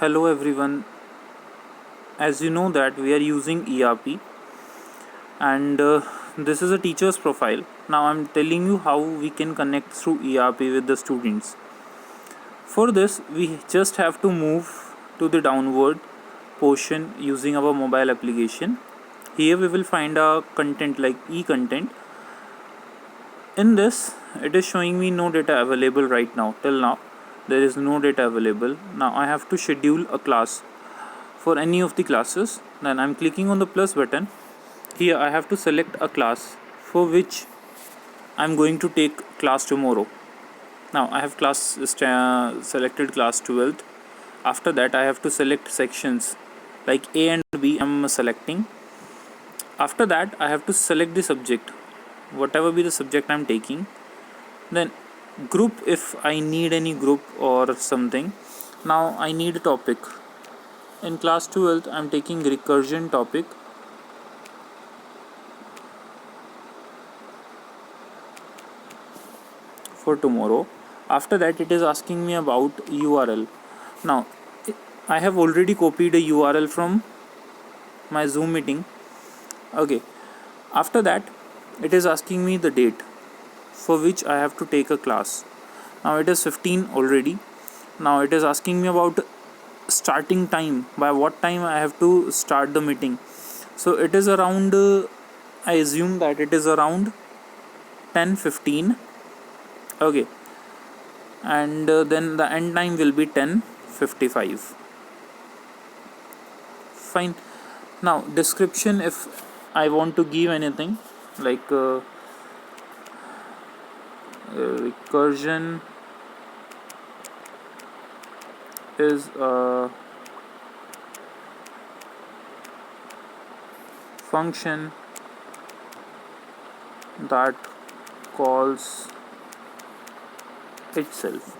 Hello everyone. As you know that we are using ERP and this is a teacher's profile. Now I'm telling you how we can connect through ERP with the students. For this we just have to move to the downward portion using our mobile application. Here we will find a content like e-content. In this it is showing me no data available right now. Till now there is no data available. Now I have to schedule a class for any of the classes. Then I'm clicking on the plus button. Here I have to select a class for which I'm going to take class tomorrow. Now I have selected class 12th. After that I have to select sections like A and B I'm selecting. After that I have to select the subject, whatever be the subject I'm taking. Then group if I need any group or something. Now I need a topic. In class 12th I'm taking recursion topic. For tomorrow. After that it is asking me about URL. Now I have already copied a URL from my Zoom meeting. Okay. After that it is asking me the date for which I have to take a class. Now it is 15 already. Now it is asking me about starting time, by what time I have to start the meeting. So it is around I assume that it is around 10:15. Okay, and then the end time will be 10:55. Fine. Now description, if I want to give anything like recursion is a function that calls itself.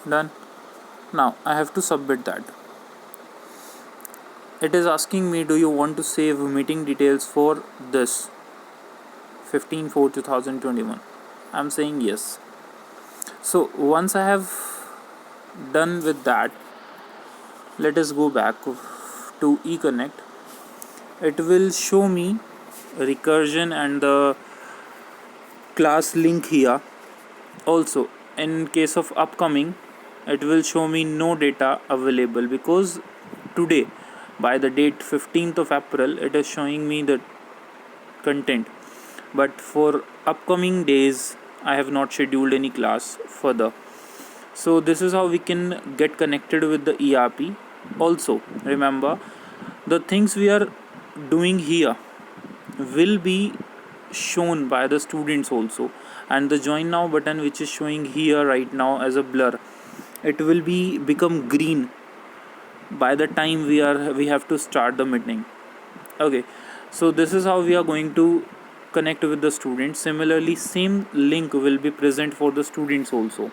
Done. Now I have to submit that. It is asking me, do you want to save meeting details for this 15/4/2021? I'm saying yes. So once I have done with that, let us go back to eConnect. It will show me recursion and the class link here. Also, in case of upcoming, it will show me no data available because today, by the date 15th of April, it is showing me the content. But for upcoming days, I have not scheduled any class further. So this is how we can get connected with the ERP. Also, remember the things we are doing here will be shown by the students also, and the join now button which is showing here right now as a blur, it will be become green by the time we have to start the meeting. Okay, so this is how we are going to connect with the students. Similarly, same link will be present for the students also.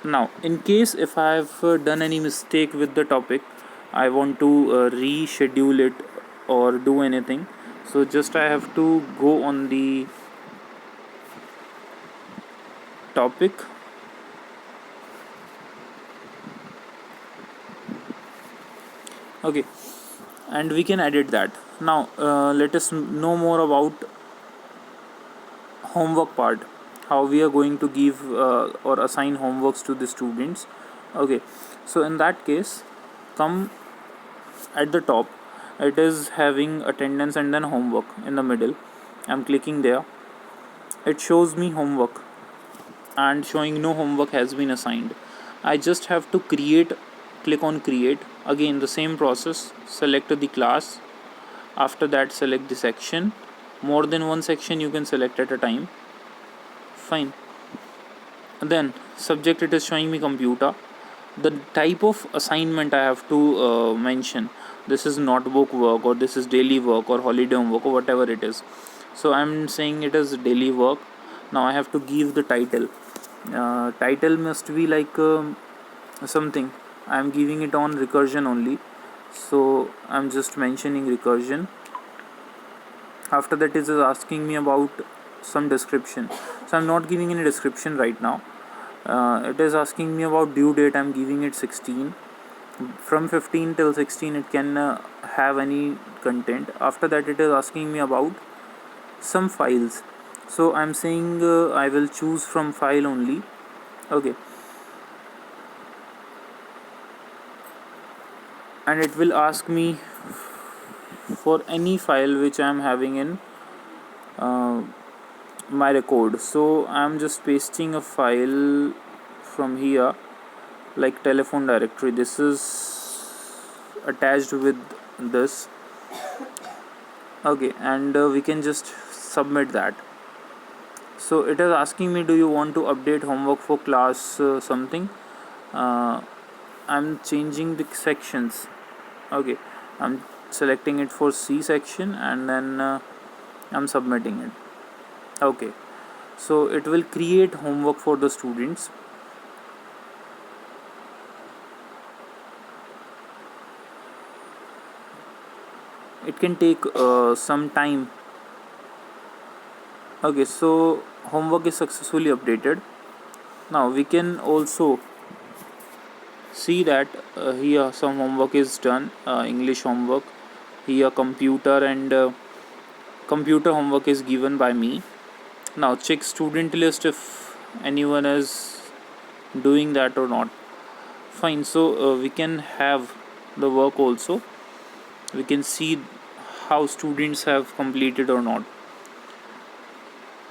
Now in case if I have done any mistake with the topic, I want to reschedule it or do anything, so just I have to go on the topic. Okay, and we can edit that. Now let us know more about homework part, how we are going to give or assign homeworks to the students. Okay, so in that case, come at the top, it is having attendance and then homework in the middle. I'm clicking there. It shows me homework and showing no homework has been assigned. I just have to click on create. Again the same process, select the class. After that select the section. More than one section you can select at a time. Fine. Then subject, it is showing me computer. The type of assignment I have to mention, this is notebook work or this is daily work or holiday homework or whatever it is. So I'm saying it is daily work. Now I have to give the title. Title must be like something. I'm giving it on recursion only, so I'm just mentioning recursion. After that it is asking me about some description, so I'm not giving any description right now. It is asking me about due date. I'm giving it 16. From 15 till 16 it can have any content. After that it is asking me about some files, so I'm saying I will choose from file only. Okay, and it will ask me for any file which I'm having in uh, my record. So I'm just pasting a file from here, like telephone directory. This is attached with this. Okay, and we can just submit that. So it is asking me, do you want to update homework for class something. uh, I'm changing the sections. Okay, I'm selecting it for C section, and then I'm submitting it. Okay, so it will create homework for the students. It can take some time. Okay, so homework is successfully updated. Now we can also see that here some homework is done. English homework, here computer homework is given by me. Now check student list if anyone is doing that or not. Fine, so we can have the work also. We can see how students have completed or not.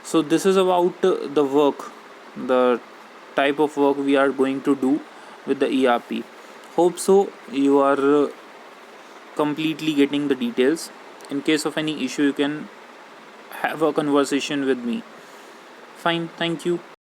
So this is about the work, the type of work we are going to do with the ERP. Hope so you are completely getting the details. In case of any issue, you can have a conversation with me. Fine, thank you.